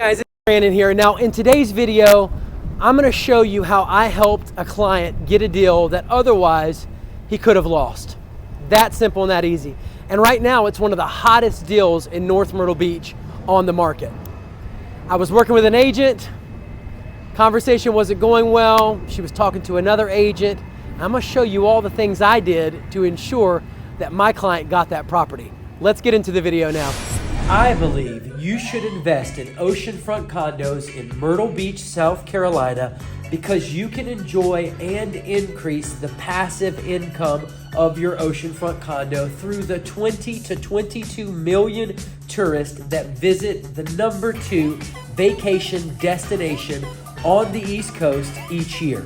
Guys, it's Brandon here. Now in today's video, I'm going to show you how I helped a client get a deal that otherwise he could have lost. That simple and that easy. And right now it's one of the hottest deals in North Myrtle Beach on the market. I was working with an agent, conversation wasn't going well, she was talking to another agent. I'm going to show you all the things I did to ensure that my client got that property. Let's get into the video now. I believe you should invest in oceanfront condos in Myrtle Beach, South Carolina, because you can enjoy and increase the passive income of your oceanfront condo through the 20 to 22 million tourists that visit the #2 vacation destination on the East Coast each year.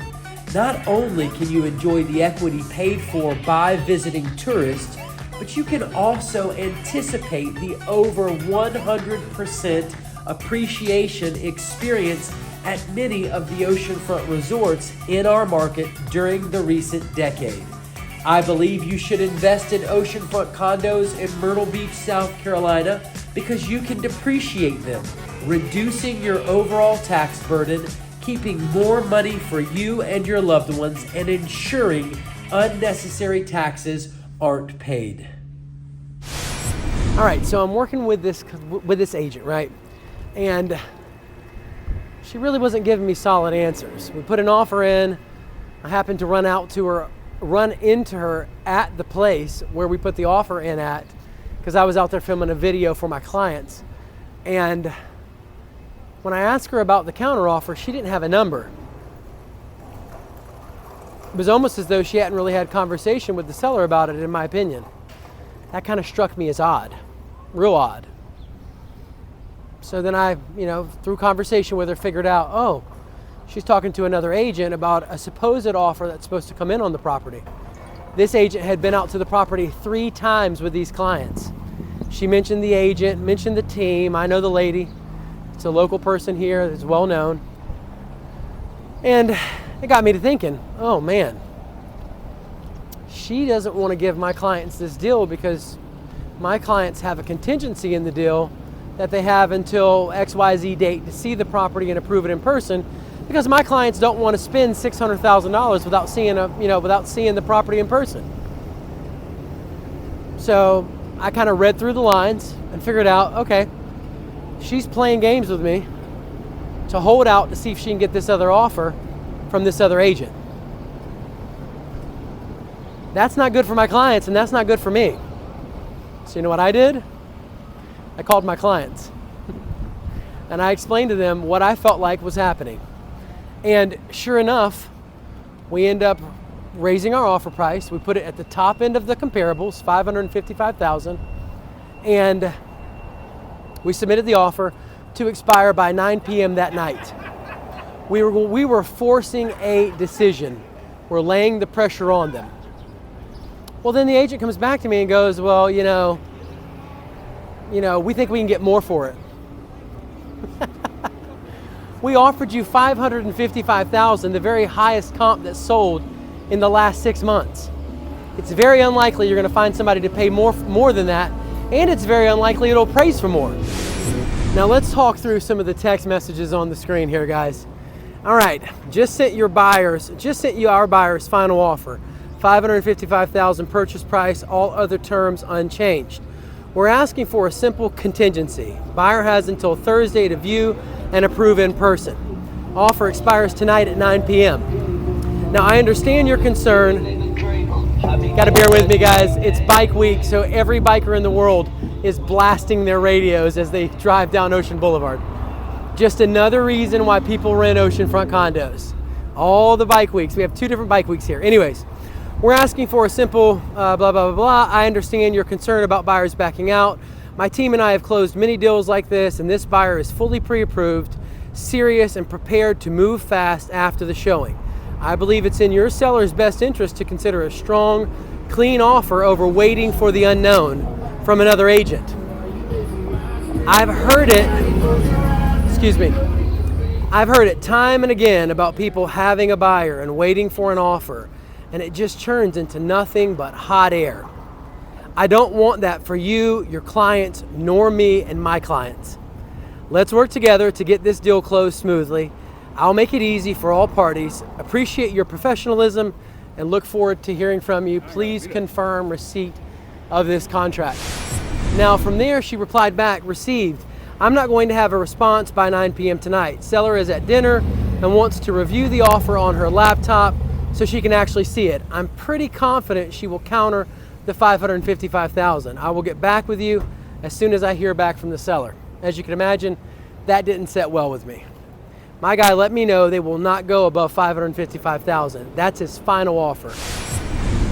Not only can you enjoy the equity paid for by visiting tourists, but you can also anticipate the over 100% appreciation experience at many of the oceanfront resorts in our market during the recent decade. I believe you should invest in oceanfront condos in Myrtle Beach, South Carolina, because you can depreciate them, reducing your overall tax burden, keeping more money for you and your loved ones, and ensuring unnecessary taxes aren't paid. All right, so I'm working with this agent, right? And she really wasn't giving me solid answers. We put an offer in. I happened to run into her at the place where we put the offer in at, because I was out there filming a video for my clients. And when I asked her about the counteroffer, she didn't have a number. It was almost as though she hadn't really had conversation with the seller about it, in my opinion. That kind of struck me as odd, real odd. So then I, through conversation with her, figured out, oh, she's talking to another agent about a supposed offer that's supposed to come in on the property. This agent had been out to the property 3 times with these clients. She mentioned the agent, mentioned the team. I know the lady. It's a local person here that's well known. And it got me to thinking, oh man, she doesn't want to give my clients this deal because my clients have a contingency in the deal that they have until XYZ date to see the property and approve it in person, because my clients don't want to spend $600,000 without seeing the property in person. So I kind of read through the lines and figured out, okay, she's playing games with me to hold out to see if she can get this other offer from this other agent. That's not good for my clients, and that's not good for me. So you know what I did? I called my clients and I explained to them what I felt like was happening. And sure enough, we end up raising our offer price. We put it at the top end of the comparables, $555,000, and we submitted the offer to expire by 9 p.m. that night. We were forcing a decision. We're laying the pressure on them. Well, then the agent comes back to me and goes, well, we think we can get more for it. We offered you $555,000, the very highest comp that sold in the last 6 months. It's very unlikely you're going to find somebody to pay more than that, and it's very unlikely it'll appraise for more. Now let's talk through some of the text messages on the screen here, guys. All right, just sent you our buyer's final offer. $555,000 purchase price, all other terms unchanged. We're asking for a simple contingency. Buyer has until Thursday to view and approve in person. Offer expires tonight at 9 p.m. Now I understand your concern. Gotta bear with me, guys. It's bike week, so every biker in the world is blasting their radios as they drive down Ocean Boulevard. Just another reason why people rent oceanfront condos. All the bike weeks. We have 2 different bike weeks here. Anyways, we're asking for a simple blah, blah, blah, blah. I understand your concern about buyers backing out. My team and I have closed many deals like this, and this buyer is fully pre-approved, serious, and prepared to move fast after the showing. I believe it's in your seller's best interest to consider a strong, clean offer over waiting for the unknown from another agent. I've heard it time and again about people having a buyer and waiting for an offer, and it just turns into nothing but hot air. I don't want that for you, your clients, nor me and my clients. Let's work together to get this deal closed smoothly. I'll make it easy for all parties. Appreciate your professionalism and look forward to hearing from you. Please confirm receipt of this contract. Now from there, she replied back, received. I'm not going to have a response by 9 p.m. tonight. Seller is at dinner and wants to review the offer on her laptop so she can actually see it. I'm pretty confident she will counter the $555,000. I will get back with you as soon as I hear back from the seller. As you can imagine, that didn't set well with me. My guy let me know they will not go above $555,000. That's his final offer.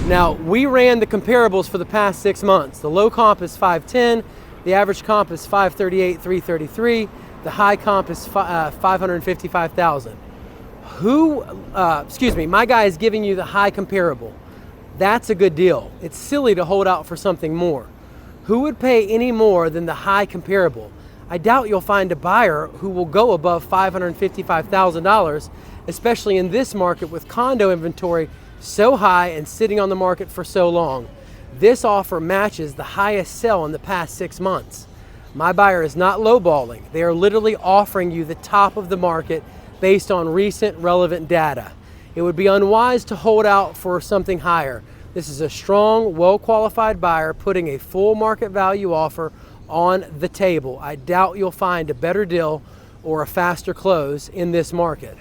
Now, we ran the comparables for the past 6 months. The low comp is 510, the average comp is 538, 333, the high comp is 555,000. My guy is giving you the high comparable. That's a good deal. It's silly to hold out for something more. Who would pay any more than the high comparable? I doubt you'll find a buyer who will go above $555,000, especially in this market with condo inventory so high and sitting on the market for so long. This offer matches the highest sell in the past 6 months. My buyer is not lowballing. They are literally offering you the top of the market based on recent relevant data. It would be unwise to hold out for something higher. This is a strong, well-qualified buyer putting a full market value offer on the table. I doubt you'll find a better deal or a faster close in this market.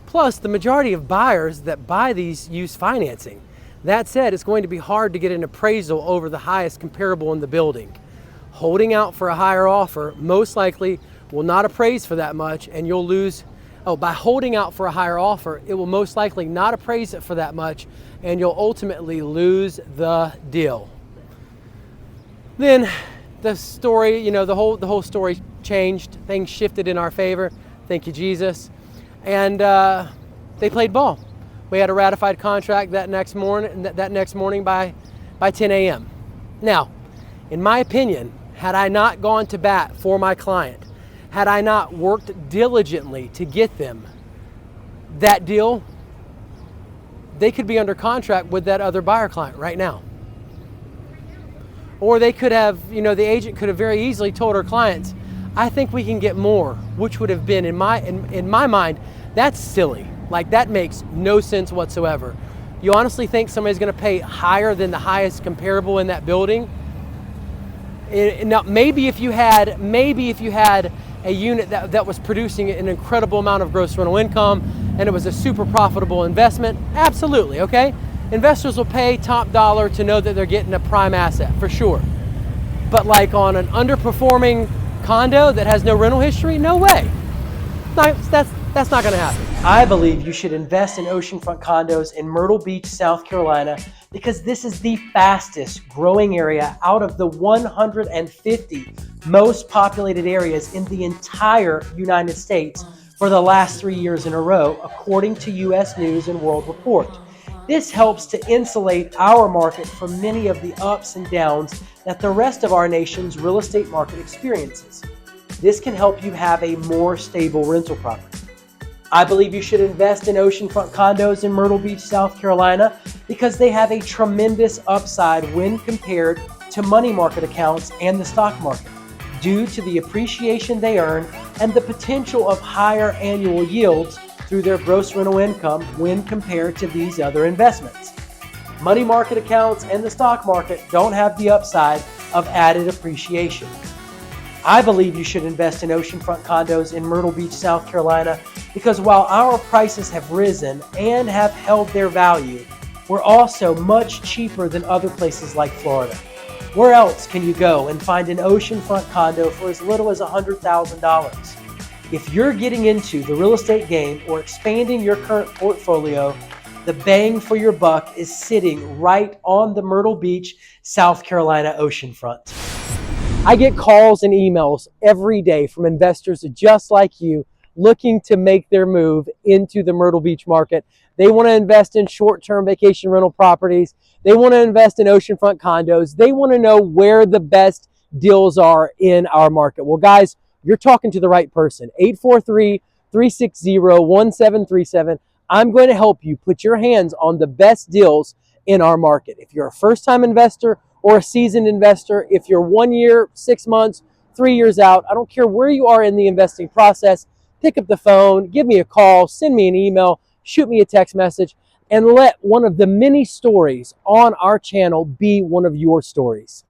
Plus, the majority of buyers that buy these use financing. That said, it's going to be hard to get an appraisal over the highest comparable in the building. Holding out for a higher offer most likely will not appraise for that much, and you'll lose. By holding out for a higher offer, it will most likely not appraise it for that much, and you'll ultimately lose the deal. Then the story, the whole story changed. Things shifted in our favor. Thank you, Jesus. And they played ball. We had a ratified contract that next morning by 10 a.m. Now, in my opinion, had I not gone to bat for my client, had I not worked diligently to get them that deal, they could be under contract with that other buyer client right now. Or they could have, the agent could have very easily told her clients, I think we can get more, which would have been, in my mind, that's silly. Like, that makes no sense whatsoever. You honestly think somebody's gonna pay higher than the highest comparable in that building? Now, maybe if you had a unit that was producing an incredible amount of gross rental income and it was a super profitable investment, absolutely, okay? Investors will pay top dollar to know that they're getting a prime asset, for sure. But like on an underperforming condo that has no rental history, no way. That's not gonna happen. I believe you should invest in oceanfront condos in Myrtle Beach, South Carolina, because this is the fastest growing area out of the 150 most populated areas in the entire United States for the last 3 years in a row, according to U.S. News and World Report. This helps to insulate our market from many of the ups and downs that the rest of our nation's real estate market experiences. This can help you have a more stable rental property. I believe you should invest in oceanfront condos in Myrtle Beach, South Carolina, because they have a tremendous upside when compared to money market accounts and the stock market, due to the appreciation they earn and the potential of higher annual yields through their gross rental income when compared to these other investments. Money market accounts and the stock market don't have the upside of added appreciation. I believe you should invest in oceanfront condos in Myrtle Beach, South Carolina, because while our prices have risen and have held their value, we're also much cheaper than other places like Florida. Where else can you go and find an oceanfront condo for as little as $100,000? If you're getting into the real estate game or expanding your current portfolio, the bang for your buck is sitting right on the Myrtle Beach, South Carolina oceanfront. I get calls and emails every day from investors just like you looking to make their move into the Myrtle Beach market. They want to invest in short-term vacation rental properties. They want to invest in oceanfront condos. They want to know where the best deals are in our market. Well, guys, you're talking to the right person. 843-360-1737. I'm going to help you put your hands on the best deals in our market. If you're a first-time investor or a seasoned investor, if you're 1 year, 6 months, 3 years out. I don't care where you are in the investing process. Pick up the phone, give me a call, send me an email, shoot me a text message, and let one of the many stories on our channel be one of your stories.